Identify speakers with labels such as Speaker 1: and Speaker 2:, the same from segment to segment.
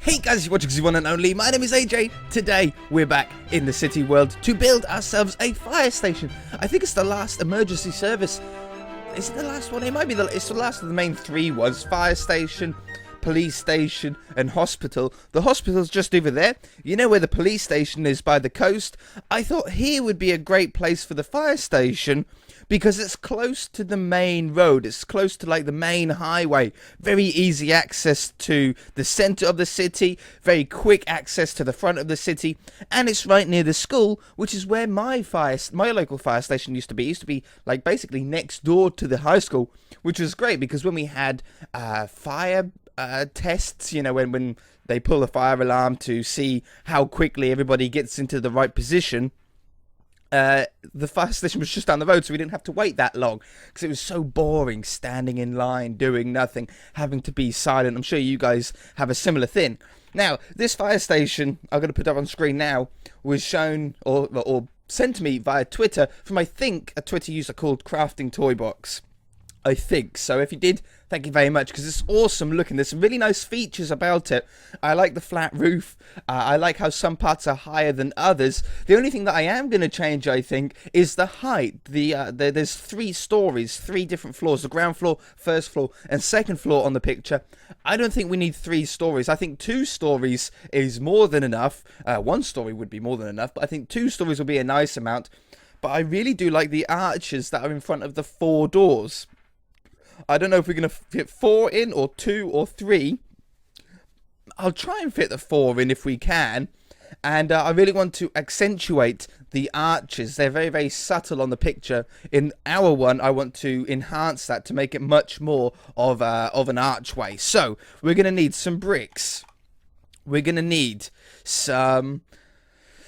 Speaker 1: Hey guys, you're watching the one and only. My name is AJ. Today we're back in the city world to build ourselves a fire station. I think it's the last emergency service. Is it the last one? It might be it's the last of the main three ones. Fire station, police station and hospital. The hospital's just over there. You know where the police station is, by the coast. I thought here would be a great place for the fire station because it's close to the main road. It's close to like the main highway. Very easy access to the center of the city. Very quick access to the front of the city. And it's right near the school, which is where my local fire station used to be. It used to be like basically next door to the high school, which was great because when we had fire tests, you know, when they pull a fire alarm to see how quickly everybody gets into the right position, the fire station was just down the road, so we didn't have to wait that long because it was so boring standing in line doing nothing, having to be silent. I'm sure you guys have a similar thing. Now, this fire station, I'm going to put up on screen now, was shown or sent to me via Twitter from, I think, a Twitter user called Crafting Toy Box. I think so. If you did, thank you very much, because it's awesome looking. There's some really nice features about it. I like the flat roof. I like how some parts are higher than others. The only thing that I am going to change, I think, is the height. There's 3 stories, 3 different floors. The ground floor, first floor, and second floor on the picture. I don't think we need 3 stories. I think 2 stories is more than enough. 1 story would be more than enough, but I think 2 stories will be a nice amount. But I really do like the arches that are in front of the 4 doors. I don't know if we're going to fit 4 in, or 2, or 3. I'll try and fit the 4 in if we can. And I really want to accentuate the arches. They're very, very subtle on the picture. In our one, I want to enhance that to make it much more of an archway. So, we're going to need some bricks. We're going to need some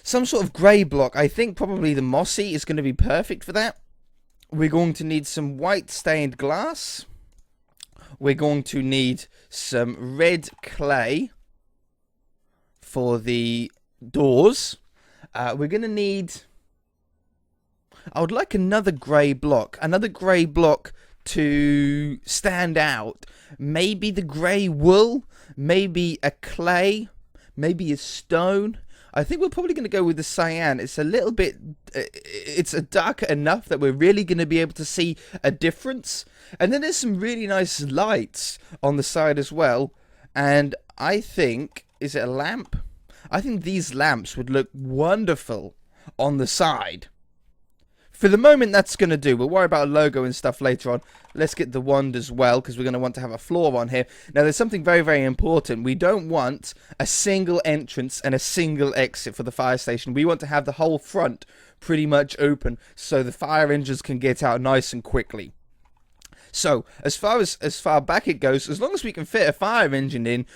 Speaker 1: sort of grey block. I think probably the mossy is going to be perfect for that. We're going to need some white stained glass. We're going to need some red clay for the doors. We're going to need... I would like another grey block. Another grey block to stand out. Maybe the grey wool. Maybe a clay. Maybe a stone. I think we're probably going to go with the cyan. It's a little bit... It's darker enough that we're really going to be able to see a difference. And then there's some really nice lights on the side as well. And I think... Is it a lamp? I think these lamps would look wonderful on the side. For the moment, that's going to do. We'll worry about a logo and stuff later on. Let's get the wand as well, because we're going to want to have a floor on here. Now, there's something very, very important. We don't want a single entrance and a single exit for the fire station. We want to have the whole front pretty much open, so the fire engines can get out nice and quickly. So, as far back it goes, as long as we can fit a fire engine in,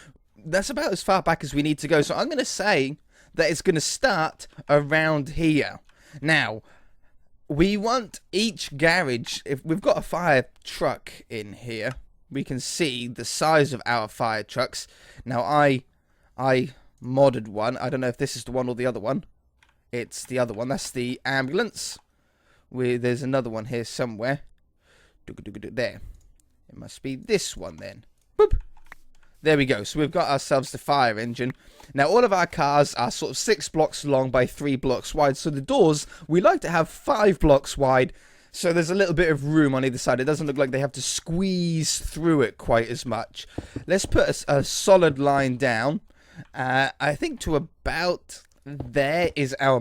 Speaker 1: that's about as far back as we need to go. So, I'm going to say that it's going to start around here. Now... we want each garage, if we've got a fire truck in here, we can see the size of our fire trucks. Now, I modded one. I don't know if this is the one or the other one. It's the other one. That's the ambulance. There's another one here somewhere. There. It must be this one then. Boop. There we go. So we've got ourselves the fire engine. Now, all of our cars are sort of 6 blocks long by 3 blocks wide. So the doors, we like to have 5 blocks wide. So there's a little bit of room on either side. It doesn't look like they have to squeeze through it quite as much. Let's put a solid line down. I think to about there is our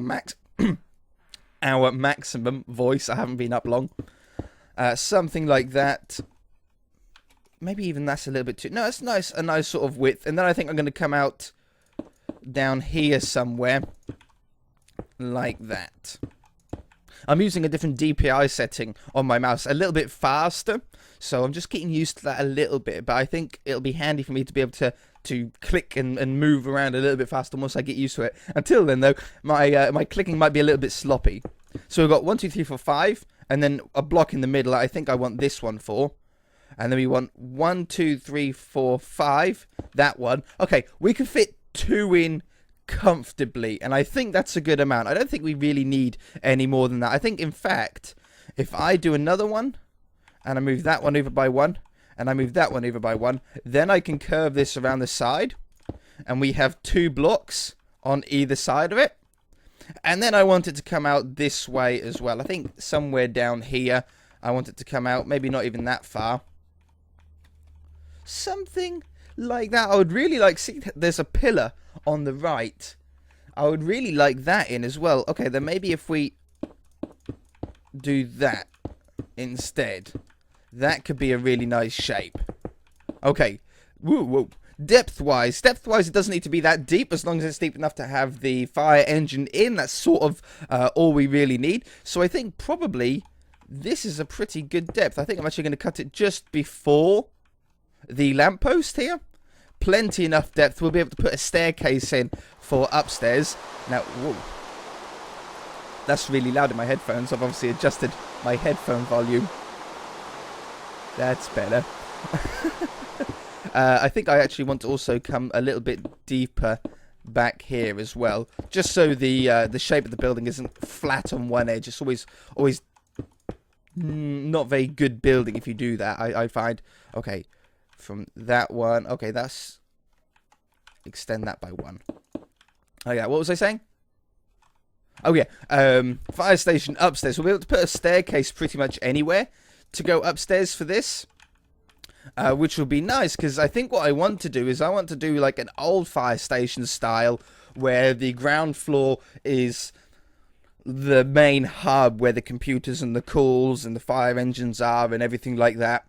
Speaker 1: our maximum voice. I haven't been up long. Something like that. Maybe even that's a little bit too... No, it's nice, a nice sort of width. And then I think I'm going to come out down here somewhere. Like that. I'm using a different DPI setting on my mouse. A little bit faster. So I'm just getting used to that a little bit. But I think it'll be handy for me to be able to click and move around a little bit faster once I get used to it. Until then, though, my clicking might be a little bit sloppy. So we've got 1, 2, 3, 4, 5. And then a block in the middle. I think I want this one for... And then we want 1, 2, 3, 4, 5. That one. Okay, we can fit 2 in comfortably. And I think that's a good amount. I don't think we really need any more than that. I think, in fact, if I do another one, and I move that one over by 1, and I move that one over by 1, then I can curve this around the side. and we have 2 blocks on either side of it. And then I want it to come out this way as well. I think somewhere down here, I want it to come out, maybe not even that far. Something like that. I would really like, see, there's a pillar on the right. I would really like that in as well. Okay, then maybe if we do that instead, that could be a really nice shape. Okay, woo. Depth-wise, it doesn't need to be that deep, as long as it's deep enough to have the fire engine in. That's sort of all we really need. So I think probably this is a pretty good depth. I think I'm actually going to cut it just before the lamppost here. Plenty enough depth. We'll be able to put a staircase in for upstairs. Now, whoa, that's really loud in my headphones. I've obviously adjusted my headphone volume. That's better. I think I actually want to also come a little bit deeper back here as well, just so the shape of the building isn't flat on one edge. It's always not very good building if you do that, I find. Okay, from that one. Okay, that's... extend that by 1. Oh yeah, what was I saying? Oh yeah, fire station upstairs. We'll be able to put a staircase pretty much anywhere to go upstairs for this. Which will be nice, because I think what I want to do is I want to do like an old fire station style, where the ground floor is the main hub where the computers and the calls and the fire engines are and everything like that.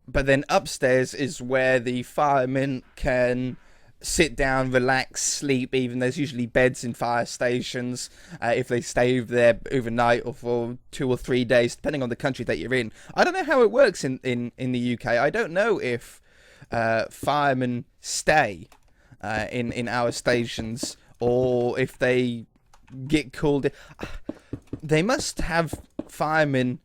Speaker 1: But then upstairs is where the firemen can sit down, relax, sleep. Even there's usually beds in fire stations if they stay there overnight or for 2 or 3 days, depending on the country that you're in. I don't know how it works in the UK. I don't know if firemen stay in our stations, or if they get called. They must have firemen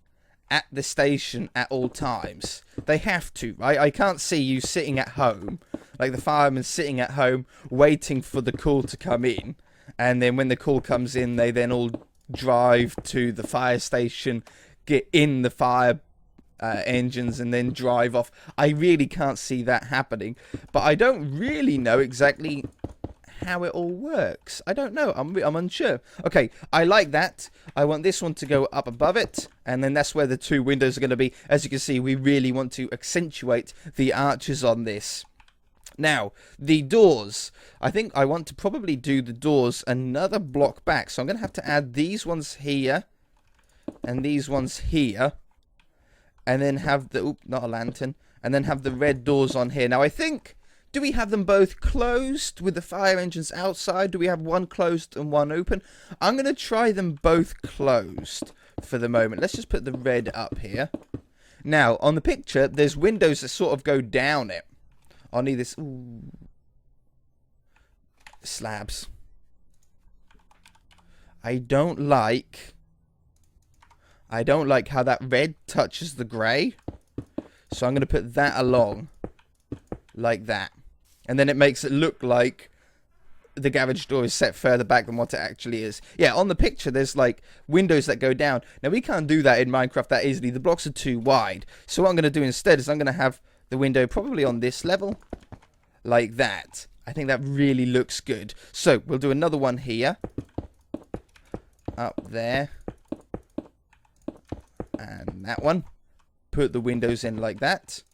Speaker 1: at the station at all times. They have to, right? I can't see you sitting at home, like the firemen sitting at home waiting for the call to come in, and then when the call comes in, they then all drive to the fire station, get in the fire engines, and then drive off. I really can't see that happening, but I don't really know exactly how it all works. I don't know. I'm unsure. Okay, I like that. I want this one to go up above it, and then that's where the 2 windows are going to be. As you can see, we really want to accentuate the arches on this. Now, the doors. I think I want to probably do the doors another block back. So I'm going to have to add these ones here and these ones here, and then have the... oop, not a lantern. And then have the red doors on here. Now, I think... do we have them both closed with the fire engines outside? Do we have one closed and one open? I'm going to try them both closed for the moment. Let's just put the red up here. Now, on the picture, there's windows that sort of go down it. I'll need this... ooh, slabs. I don't like how that red touches the grey. So I'm going to put that along like that. And then it makes it look like the garage door is set further back than what it actually is. Yeah, on the picture, there's like windows that go down. Now, we can't do that in Minecraft that easily. The blocks are too wide. So what I'm going to do instead is I'm going to have the window probably on this level, like that. I think that really looks good. So we'll do another one here, up there, and that one. Put the windows in like that.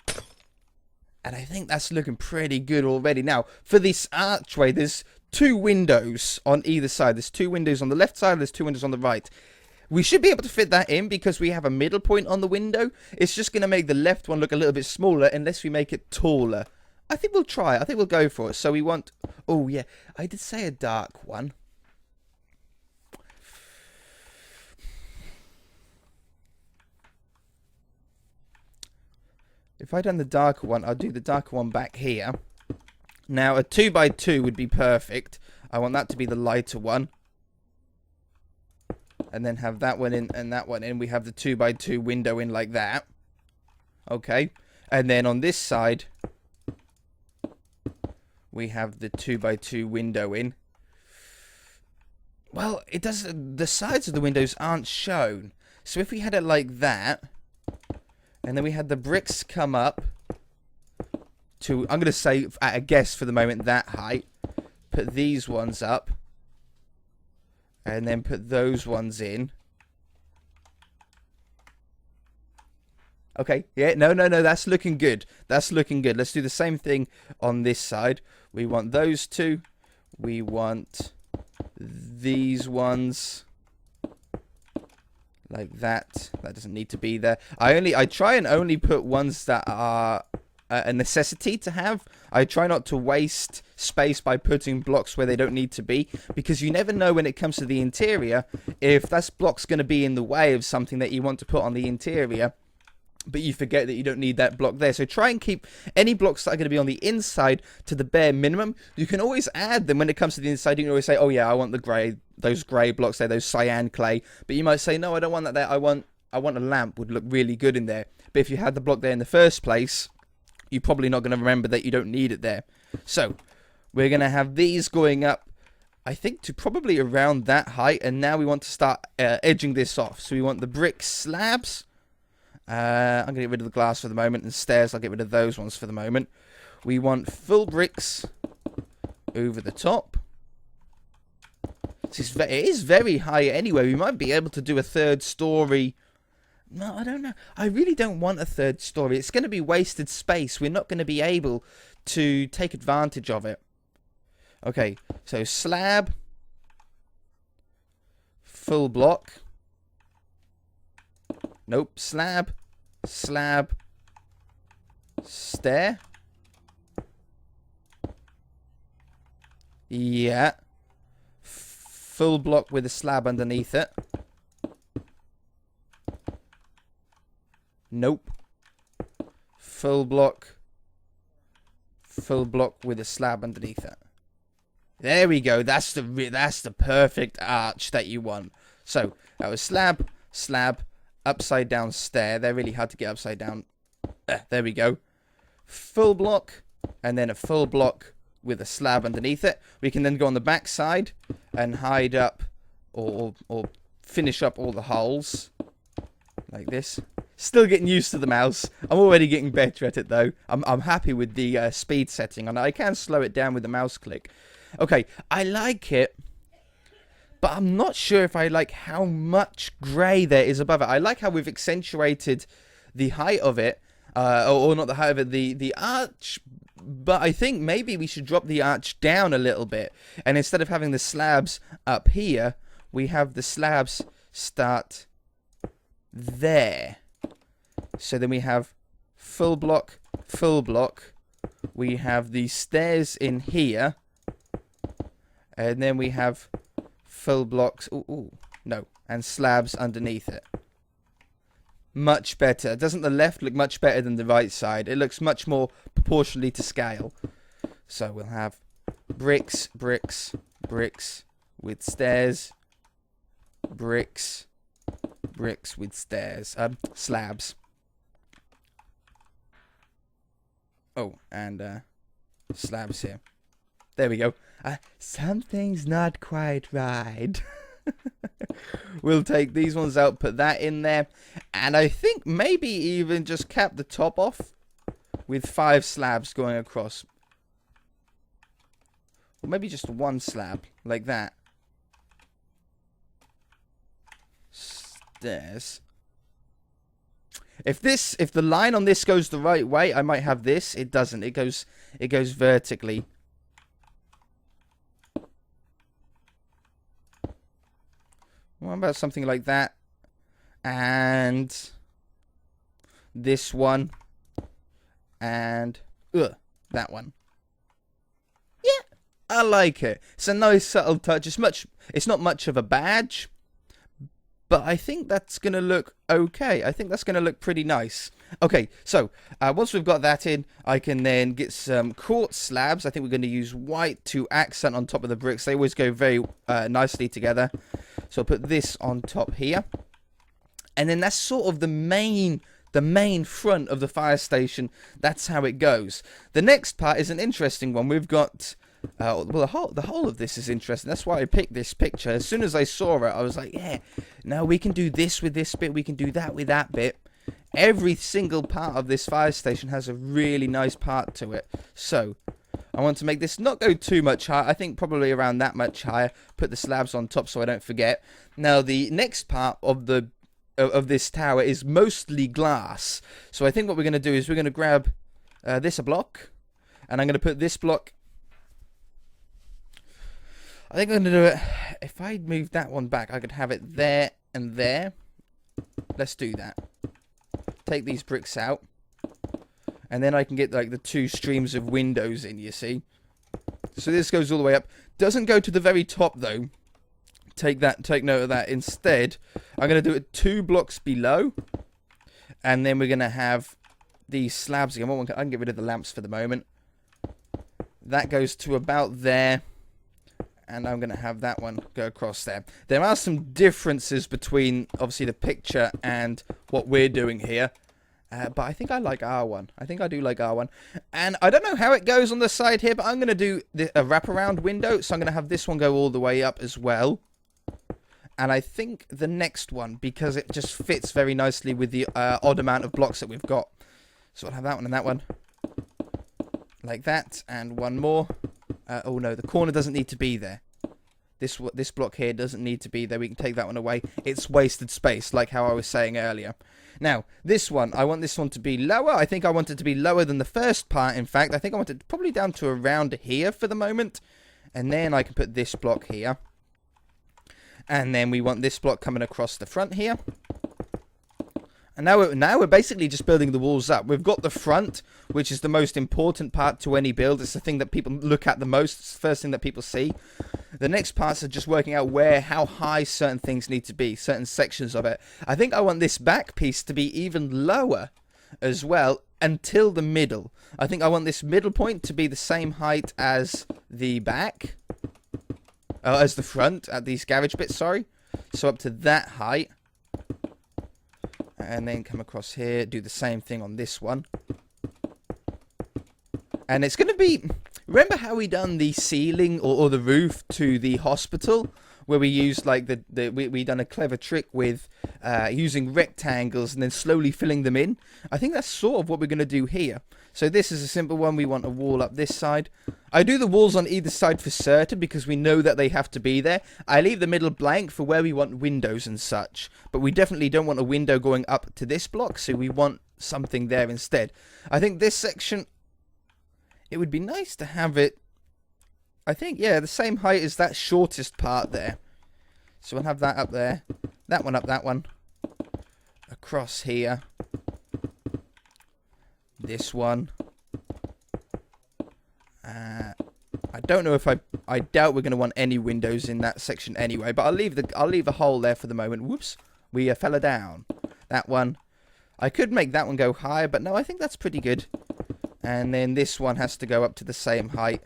Speaker 1: And I think that's looking pretty good already. Now, for this archway, there's 2 windows on either side. There's 2 windows on the left side, there's 2 windows on the right. We should be able to fit that in because we have a middle point on the window. It's just going to make the left one look a little bit smaller unless we make it taller. I think we'll try it. I think we'll go for it. So we want... oh, yeah. I did say a dark one. If I'd done the darker one, I'll do the darker one back here. Now, a 2x2 would be perfect. I want that to be the lighter one. And then have that one in and that one in. We have the 2x2 window in like that. Okay. And then on this side, we have the 2x2 window in. Well, it does. The sides of the windows aren't shown. So if we had it like that, and then we had the bricks come up to, I'm going to say, at a guess for the moment, that height. put these ones up, and then put those ones in. Okay, yeah, no, that's looking good. That's looking good. Let's do the same thing on this side. We want those two. We want these ones like that. That doesn't need to be there. I try and only put ones that are a necessity to have. I try not to waste space by putting blocks where they don't need to be, because you never know when it comes to the interior if that block's going to be in the way of something that you want to put on the interior, but you forget that you don't need that block there. So try and keep any blocks that are going to be on the inside to the bare minimum. You can always add them when it comes to the inside. You can always say, oh yeah, I want the grey, those grey blocks there, those cyan clay. But you might say, no, I don't want that there. I want a lamp, would look really good in there. But if you had the block there in the first place, you're probably not going to remember that you don't need it there. So we're going to have these going up, I think, to probably around that height. And now we want to start edging this off. So we want the brick slabs. I'm going to get rid of the glass for the moment, and stairs, I'll get rid of those ones for the moment. We want full bricks over the top. It is very high anyway. We might be able to do a third story. No, I don't know. I really don't want a third story. It's going to be wasted space. We're not going to be able to take advantage of it. Okay, so slab, full block. Nope, slab, slab, stair. Yeah. Full block with a slab underneath it. Nope. Full block with a slab underneath it. There we go. That's the perfect arch that you want. So that was slab, slab, upside down stair. They're really hard to get upside down. There we go. Full block, and then a full block with a slab underneath it. We can then go on the back side and hide up or finish up all the holes like this. Still getting used to the mouse. I'm already getting better at it though. I'm happy with the speed setting on it. I can slow it down with the mouse click. Okay, I like it, but I'm not sure if I like how much grey there is above it. I like how we've accentuated the height of it, or not the height of it, the arch. But I think maybe we should drop the arch down a little bit. And instead of having the slabs up here, we have the slabs start there. So then we have full block, full block. We have the stairs in here. And then we have full blocks. No. And slabs underneath it. Much better. Doesn't the left look much better than the right side? It looks much more proportionally to scale. So we'll have bricks, bricks, bricks with stairs. Bricks, bricks with stairs. Slabs. Oh, and slabs here. There we go. Something's not quite right. We'll take these ones out, put that in there, and I think maybe even just cap the top off with 5 slabs going across. Or maybe just one slab, like that. Stairs. If the line on this goes the right way, I might have this. It doesn't. It goes vertically. What about something like that? And this one. And that one. Yeah, I like it. It's a nice subtle touch. It's not much of a badge, but I think that's going to look okay. I think that's going to look pretty nice. Okay, so once we've got that in, I can then get some quartz slabs. I think we're going to use white to accent on top of the bricks. They always go very nicely together. So I'll put this on top here. And then that's sort of the main front of the fire station. That's how it goes. The next part is an interesting one. We've got... well, the whole of this is interesting. That's why I picked this picture. As soon as I saw it, I was like, yeah, no, we can do this with this bit. We can do that with that bit. Every single part of this fire station has a really nice part to it. So, I want to make this not go too much higher. I think probably around that much higher. Put the slabs on top so I don't forget. Now, the next part of this tower is mostly glass. So I think what we're going to do is we're going to grab this a block. And I'm going to put this block. I think I'm going to do it. If I move that one back, I could have it there and there. Let's do that. Take these bricks out. And then I can get like the 2 streams of windows in, you see. So this goes all the way up. Doesn't go to the very top though. Take note of that. Instead, I'm going to do it 2 blocks below. And then we're going to have these slabs again. I can get rid of the lamps for the moment. That goes to about there. And I'm going to have that one go across there. There are some differences between, obviously, the picture and what we're doing here. But I think I like R1. I think I do like R1. And I don't know how it goes on the side here, but I'm going to do a wraparound window. So I'm going to have this one go all the way up as well. And I think the next one, because it just fits very nicely with the odd amount of blocks that we've got. So I'll have that one and that one. Like that. And one more. Oh no, the corner doesn't need to be there. This block here doesn't need to be there. We can take that one away. It's wasted space, like how I was saying earlier. Now, this one, I want this one to be lower. I think I want it to be lower than the first part, in fact. I think I want it probably down to around here for the moment. And then I can put this block here. And then we want this block coming across the front here. And now we're basically just building the walls up. We've got the front, which is the most important part to any build. It's the thing that people look at the most. It's the first thing that people see. The next parts are just working out how high certain things need to be, certain sections of it. I think I want this back piece to be even lower as well until the middle. I think I want this middle point to be the same height as the back. As the front, at these garage bits, sorry. So up to that height. And then come across here, do the same thing on this one. And it's going to be... Remember how we done the ceiling or the roof to the hospital? Where we used like we done a clever trick with using rectangles and then slowly filling them in. I think that's sort of what we're going to do here. So this is a simple one. We want a wall up this side. I do the walls on either side for certain because we know that they have to be there. I leave the middle blank for where we want windows and such. But we definitely don't want a window going up to this block. So we want something there instead. I think this section, it would be nice to have it, I think, yeah, the same height as that shortest part there. So we'll have that up there. That one up, that one. Across here. This one. I don't know if I doubt we're going to want any windows in that section anyway, but I'll leave a hole there for the moment. Whoops, we fell down. That one. I could make that one go higher, but no, I think that's pretty good. And then this one has to go up to the same height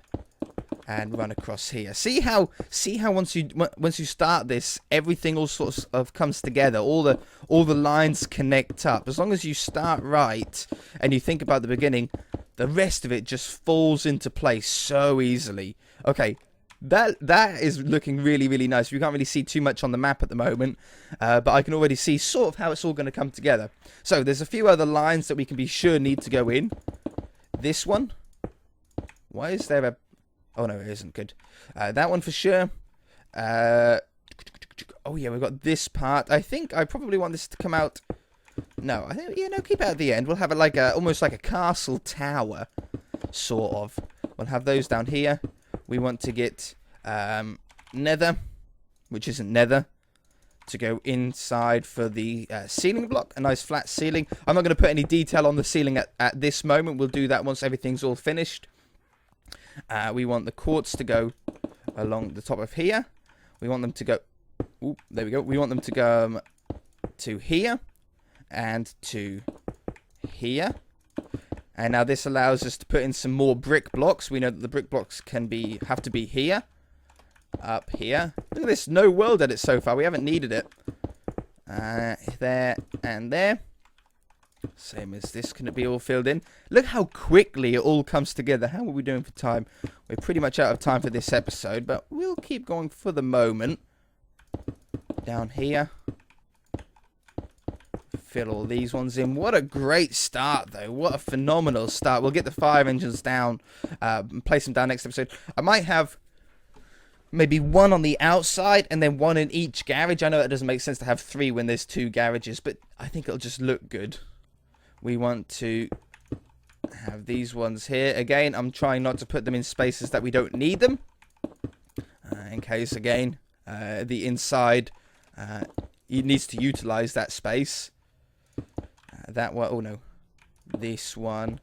Speaker 1: and run across here. See how once you start this, everything all sorts of comes together. All the lines connect up. As long as you start right and you think about the beginning, the rest of it just falls into place so easily. Okay, that is looking really, really nice. We can't really see too much on the map at the moment, but I can already see sort of how it's all going to come together. So there's a few other lines that we can be sure need to go in. This one. Why is there a... Oh, no, it isn't good. That one for sure. Oh, yeah, we've got this part. I think I probably want this to come out... No, I think, yeah, no, keep it at the end. We'll have it like almost like a castle tower, sort of. We'll have those down here. We want to get nether, which isn't nether, to go inside for the ceiling block. A nice flat ceiling. I'm not going to put any detail on the ceiling at this moment. We'll do that once everything's all finished. We want the quartz to go along the top of here. We want them to go... Oop, there we go. We want them to go to here and to here. And now this allows us to put in some more brick blocks. We know that the brick blocks have to be here. Up here. Look at this. No world edit so far. We haven't needed it. There and there. Same as this. Can it be all filled in? Look how quickly it all comes together. How are we doing for time? We're pretty much out of time for this episode, but we'll keep going for the moment. Down here. fill all these ones in. What a great start, though. What a phenomenal start. We'll get the fire engines down, place them down next episode. I might have maybe one on the outside and then one in each garage. I know it doesn't make sense to have 3 when there's 2 garages, but I think it'll just look good. We want to have these ones here. Again, I'm trying not to put them in spaces that we don't need them. In case, again, the inside it needs to utilize that space. That one, oh no. This one,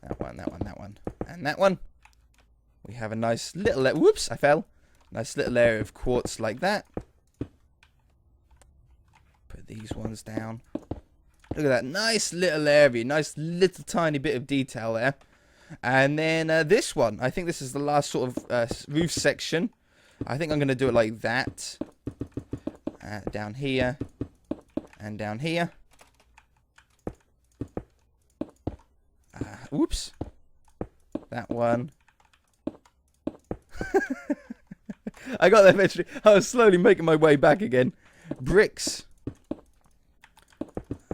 Speaker 1: that one, that one, that one, and that one. We have a nice little, whoops, I fell. Nice little area of quartz like that. Put these ones down. Look at that, nice little area, nice little tiny bit of detail there. And then this one, I think this is the last sort of roof section. I think I'm going to do it like that. Down here, and down here. Whoops. That one. I got there eventually. I was slowly making my way back again. Bricks.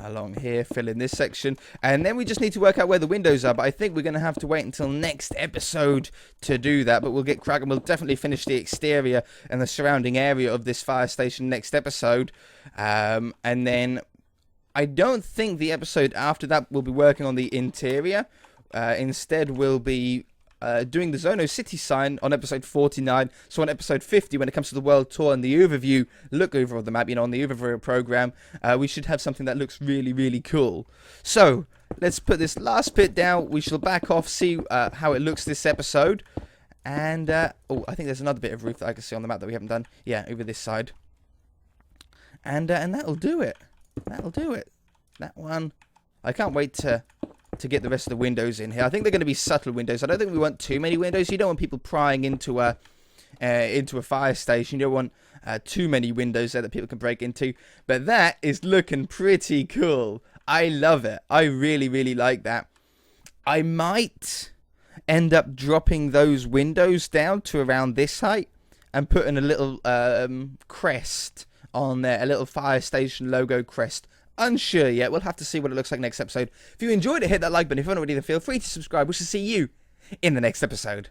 Speaker 1: Along here, fill in this section. And then we just need to work out where the windows are. But I think we're going to have to wait until next episode to do that. But we'll get cracking. We'll definitely finish the exterior and the surrounding area of this fire station next episode. And then I don't think the episode after that will be working on the interior. Instead, we'll be doing the Zono City sign on episode 49. So on episode 50, when it comes to the world tour and the overview, look over of the map, on the overview program, we should have something that looks really, really cool. So let's put this last bit down. We shall back off, see how it looks this episode. And, oh, I think there's another bit of roof that I can see on the map that we haven't done. Yeah, over this side. And that'll do it. That'll do it. That one. I can't wait to get the rest of the windows in here. I think they're going to be subtle windows. I don't think we want too many windows. You don't want people prying into a fire station. You don't want too many windows there that people can break into. But that is looking pretty cool. I love it. I really, really like that. I might end up dropping those windows down to around this height and putting a little crest on there, a little fire station logo crest. Unsure yet. We'll have to see what it looks like next episode. If you enjoyed it, hit that like button. If you haven't already, then feel free to subscribe. We shall see you in the next episode.